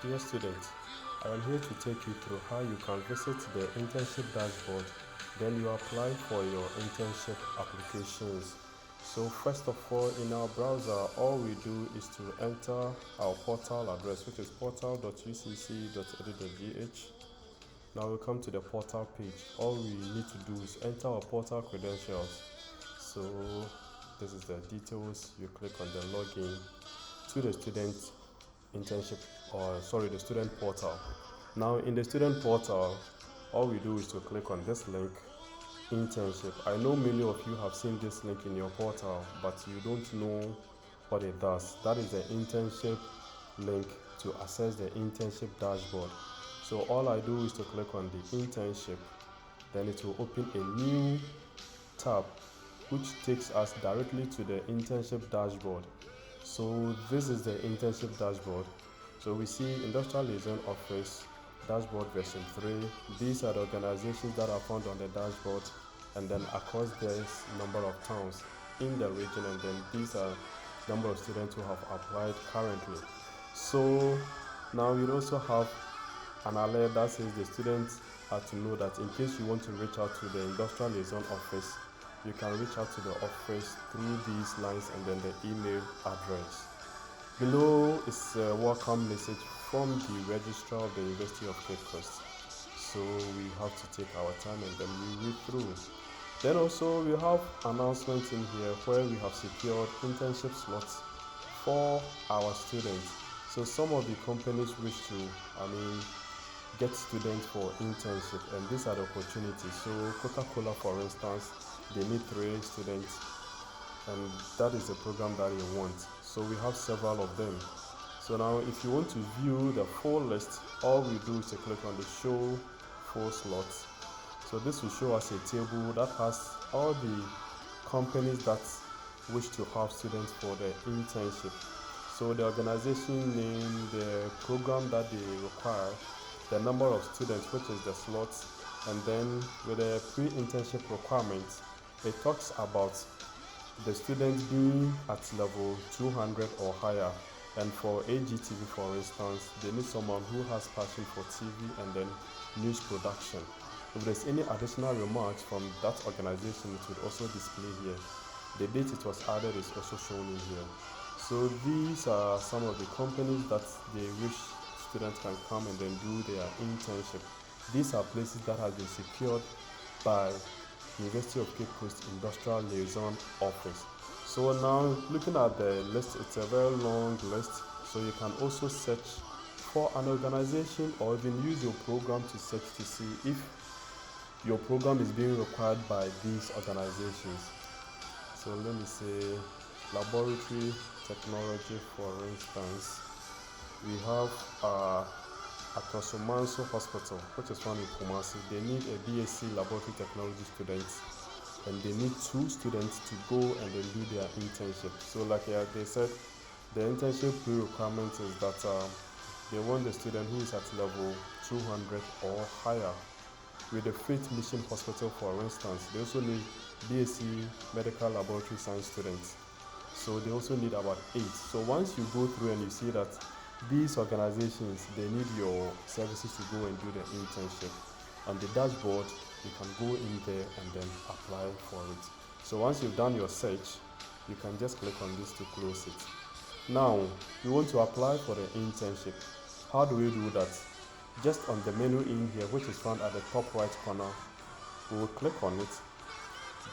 Dear students, I am here to take you through how you can visit the internship dashboard, then you apply for your internship applications. So first of all, in our browser, all we do is to enter our portal address, which is portal.ucc.edu.gh. Now we come to the portal page. All we need to do is enter our portal credentials. So this is the details. You click on the login to the student internship, the student portal. Now in the student portal, all we do is to click on this link, internship. I know many of you have seen this link in your portal, but you don't know what it does. That is the internship link to access the internship dashboard. So all I do is to click on the internship, then it will open a new tab which takes us directly to the internship dashboard. So this is the internship dashboard. So we see Industrial Liaison Office, dashboard version 3. These are the organizations that are found on the dashboard, and then across this number of towns in the region, and then these are number of students who have applied currently. So now we also have an alert that says the students are to know that in case you want to reach out to the Industrial Liaison Office, you can reach out to the office through these lines and then the email address. Below is a welcome message from the registrar of the University of Cape Coast. So we have to take our time and then we read through. Then also we have announcements in here where we have secured internship slots for our students. So some of the companies wish to, get students for internship, and these are the opportunities. So Coca-Cola, for instance, they need 3 students, and that is the program that they want. So we have several of them. So now if you want to view the full list, all we do is to click on the show full slots. So this will show us a table that has all the companies that wish to have students for the internship. So the organization name, the program that they require, the number of students, which is the slots, and then with the pre-internship requirements, it talks about the students being at level 200 or higher. And for AGTV, for instance, they need someone who has passion for TV and then news production. If there's any additional remarks from that organization, it will also display here. The date it was added is also shown in here. So these are some of the companies that they wish students can come and then do their internship. These are places that have been secured by University of Cape Coast Industrial Liaison Office. So now looking at the list, it's a very long list. So you can also search for an organization or even use your program to search to see if your program is being required by these organizations. So let me say laboratory technology, for instance. We have at Manso Hospital, which is found in Kumasi. They need a BSc Laboratory Technology student, and they need 2 students to go and then do their internship. So like they said, the internship pre-requirement is that they want the student who is at level 200 or higher. With the Faith Mission Hospital, for instance, they also need BSc Medical Laboratory Science students. So they also need about 8. So once you go through and you see that these organizations, they need your services to go and do the internship, on the dashboard, you can go in there and then apply for it. So once you've done your search, you can just click on this to close it. Now, we want to apply for the internship. How do we do that? Just on the menu in here, which is found at the top right corner, we will click on it.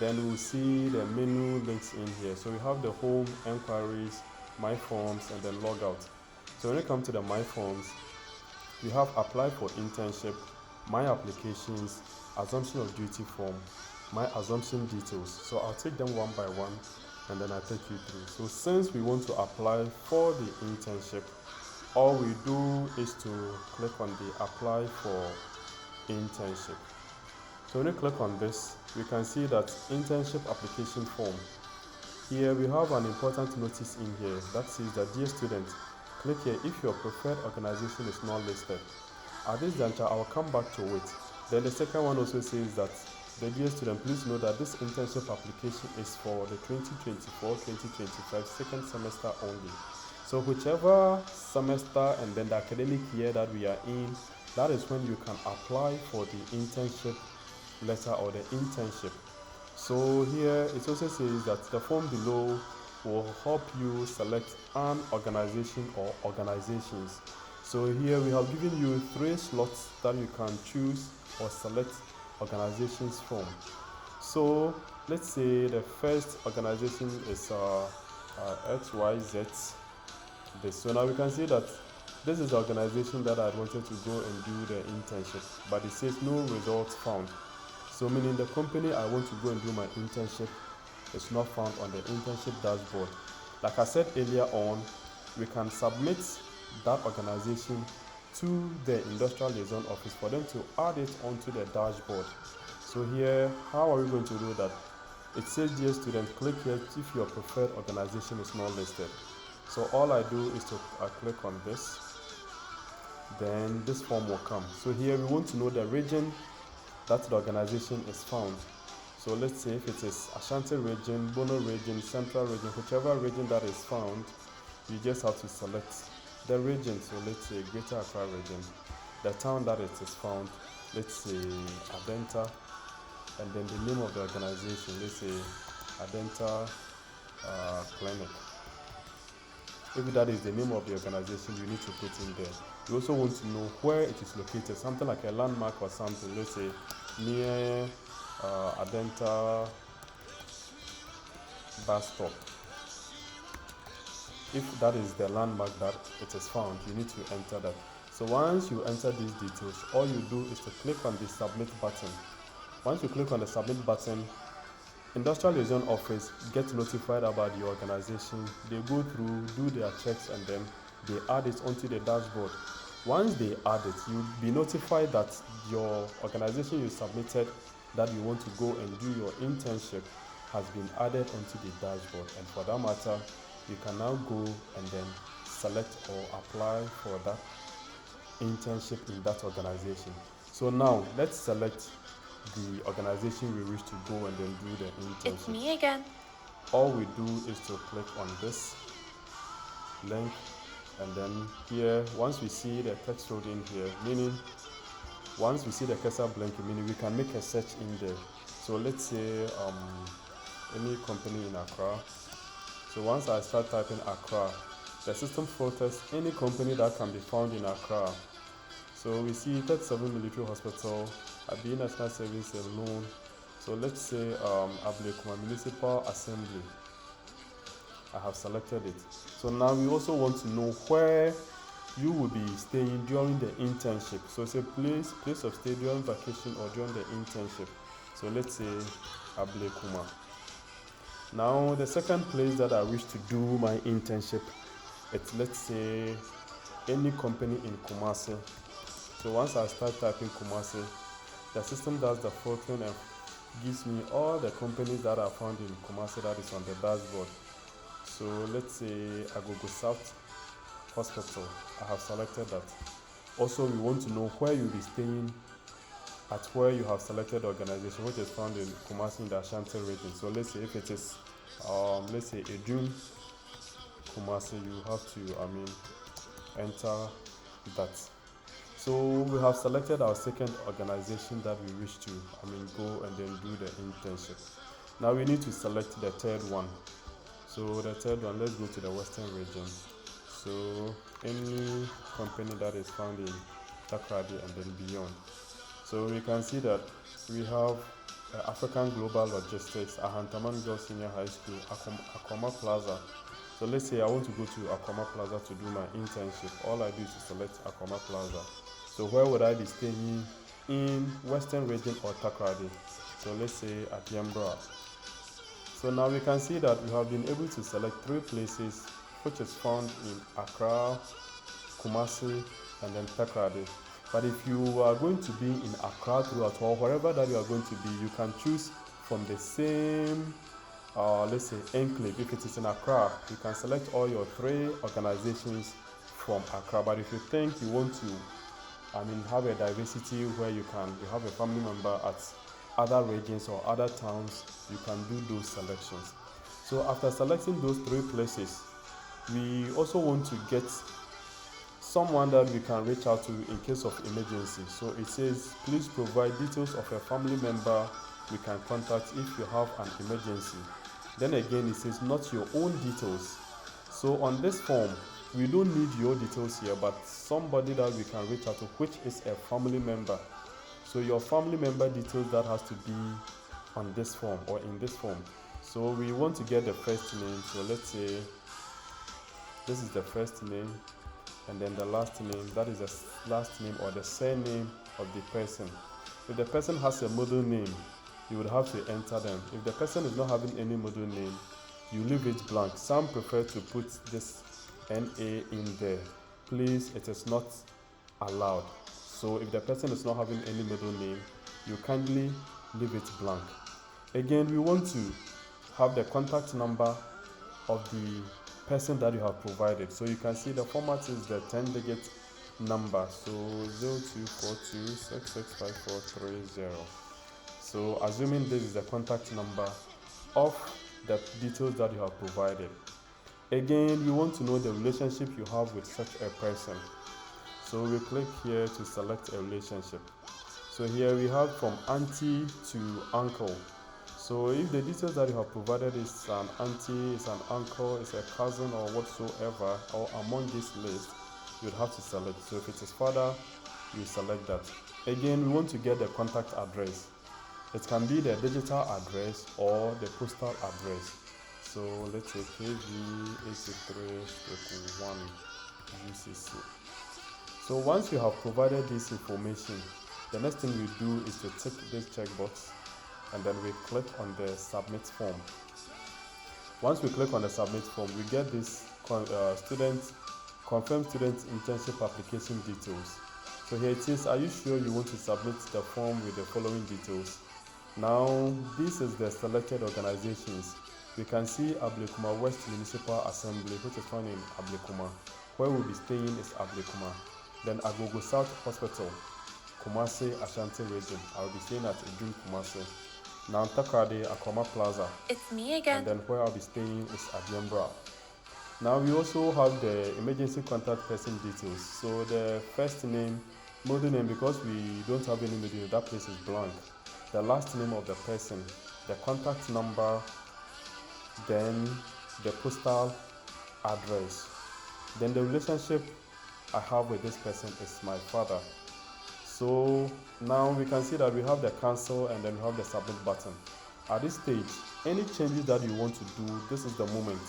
Then we'll see the menu links in here. So we have the home, enquiries, my forms, and then logout. So when you come to the my forms, we have apply for internship, my applications, assumption of duty form, my assumption details. So I'll take them one by one and then I'll take you through. So since we want to apply for the internship, all we do is to click on the apply for internship. So when you click on this, we can see that internship application form. Here we have an important notice in here that says that, dear student, click here if your preferred organization is not listed. At this juncture, I will come back to it. Then the second one also says that, the dear student, please know that this internship application is for the 2024-2025 second semester only. So whichever semester and then the academic year that we are in, that is when you can apply for the internship letter or the internship. So here it also says that the form below will help you select an organization or organizations. So here we have given you 3 slots that you can choose or select organizations from. So let's say the first organization is XYZ. So now we can see that this is the organization that I wanted to go and do the internship, but it says no results found. So meaning the company I want to go and do my internship is not found on the internship dashboard. Like I said earlier on, we can submit that organization to the industrial liaison office for them to add it onto the dashboard. So here, how are we going to do that? It says, dear student, click here if your preferred organization is not listed. So all I do is to click on this, then this form will come. So here we want to know the region that the organization is found. So let's say if it is Ashanti region, Bono region, Central region, whichever region that is found, you just have to select the region. So let's say Greater Accra region, the town that it is found, let's say Adenta, and then the name of the organization, let's say Adenta Clinic. If that is the name of the organization, you need to put in there. You also want to know where it is located, something like a landmark or something, let's say near Adenta bus stop. If that is the landmark that it is found, you need to enter that. So once you enter these details, all you do is to click on the submit button. Once you click on the submit button, Industrial Liaison Office get notified about your organization. They go through, do their checks, and then they add it onto the dashboard. Once they add it, you'll be notified that your organization you submitted that you want to go and do your internship has been added onto the dashboard. And for that matter, you can now go and then select or apply for that internship in that organization. So now let's select the organization we wish to go and then do the internship. It's me again. All we do is to click on this link, and then here, once we see the text filled in here, meaning once we see the cursor blinking, meaning we can make a search in there. So let's say any company in Accra. So once I start typing Accra, the system filters any company that can be found in Accra. So we see 37 Military Hospital, Abi National Service alone. So let's say Ablekuma Municipal Assembly. I have selected it. So now we also want to know where you will be staying during the internship. So it's a place of stay during vacation or during the internship. So let's say Ablekuma. Now the second place that I wish to do my internship, it's let's say any company in Kumasi. So once I start typing Kumasi, the system does the filtering and gives me all the companies that are found in Kumasi that is on the dashboard. So let's say Agogo South Hospital. I have selected that. Also, we want to know where you'll be staying at where you have selected the organization, which is found in Kumasi in the Ashanti region. So let's say if it is, let's say Ejun Kumasi, you have to, enter that. So we have selected our second organization that we wish to, go and then do the internship. Now we need to select the third one. So the third one, let's go to the Western region. So any company that is found in Takrady and then beyond. So we can see that we have African Global Logistics, Ahantaman Girls Senior High School, Akoma Plaza. So let's say I want to go to Akoma Plaza to do my internship. All I do is to select Akoma Plaza. So where would I be staying? In Western region or Takrady? So let's say at Yambra. So now we can see that we have been able to select 3 places which is found in Accra, Kumasi, and then Takrady. But if you are going to be in Accra throughout, or wherever that you are going to be, you can choose from the same, let's say, enclave. If it is in Accra, you can select all your 3 organizations from Accra. But if you think you want to, have a diversity where you have a family member at other regions or other towns, you can do those selections. So after selecting those 3 places, we also want to get someone that we can reach out to in case of emergency. So it says, please provide details of a family member we can contact if you have an emergency. Then again, it says not your own details. So on this form, we don't need your details here, but somebody that we can reach out to, which is a family member. So your family member details that has to be on this form or in this form. So we want to get the first name. So let's say this is the first name, and then the last name, that is the last name or the surname of the person. If the person has a middle name, you would have to enter them. If the person is not having any middle name, you leave it blank. Some prefer to put this NA in there. Please, it is not allowed. So if the person is not having any middle name, you kindly leave it blank. Again, we want to have the contact number of the person that you have provided. So you can see the format is the 10-digit number. So 0242665430. So assuming this is the contact number of the details that you have provided. Again, we want to know the relationship you have with such a person. So we click here to select a relationship. So here we have from auntie to uncle. So if the details that you have provided is an auntie, is an uncle, is a cousin or whatsoever, or among this list, you would have to select. So if it is father, you select that. Again, we want to get the contact address. It can be the digital address or the postal address. So let's say KV83-1 UCC. So once you have provided this information, the next thing we do is to tick this checkbox, and then we click on the submit form. Once we click on the submit form, we get this confirm student internship application details. So here it is, are you sure you want to submit the form with the following details? Now, this is the selected organizations. We can see Ablekuma West Municipal Assembly, which is found in Ablekuma. Where we'll be staying is Ablekuma. Then Agogo South Hospital, Kumasi, Ashanti region. I'll be staying at Idun, Kumasi. Now Takrade, Akoma Plaza. It's me again. And then where I'll be staying is Adiambra. Now we also have the emergency contact person details. So the first name, middle name, because we don't have any middle name, that place is blank. The last name of the person, the contact number, then the postal address. Then the relationship I have with this person is my father. So now we can see that we have the cancel and then we have the submit button. At this stage, any changes that you want to do, this is the moment.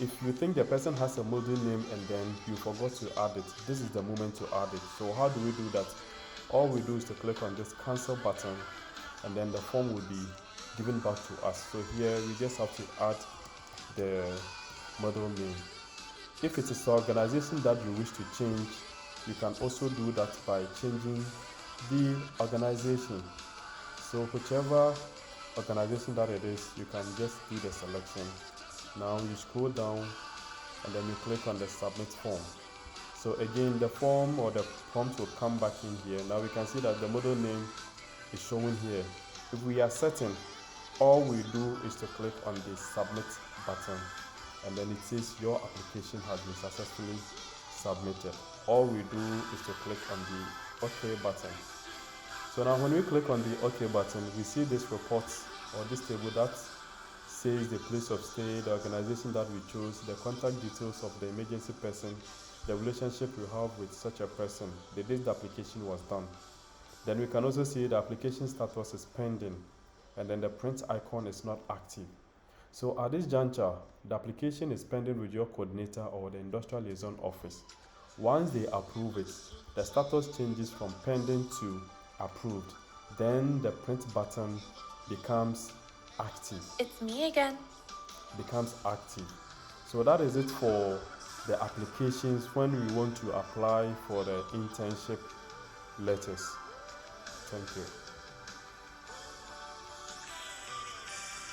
If you think the person has a middle name and then you forgot to add it, this is the moment to add it. So how do we do that? All we do is to click on this cancel button, and then the form will be given back to us. So here we just have to add the middle name. If it is the organization that you wish to change, you can also do that by changing the organization. So whichever organization that it is, you can just do the selection. Now you scroll down and then you click on the submit form. So again, the form or the prompt will come back in here. Now we can see that the middle name is showing here. If we are certain, all we do is to click on the submit button, and then it says your application has been successfully submitted. All we do is to click on the OK button. So now when we click on the OK button, we see this report or this table that says the place of stay, the organization that we chose, the contact details of the emergency person, the relationship we have with such a person, the date the application was done. Then we can also see the application status is pending, and then the print icon is not active. So at this juncture, the application is pending with your coordinator or the industrial liaison office. Once they approve it, the status changes from pending to approved. Then the print button becomes active. It's me again. Becomes active. So that is it for the applications when we want to apply for the internship letters. Thank you.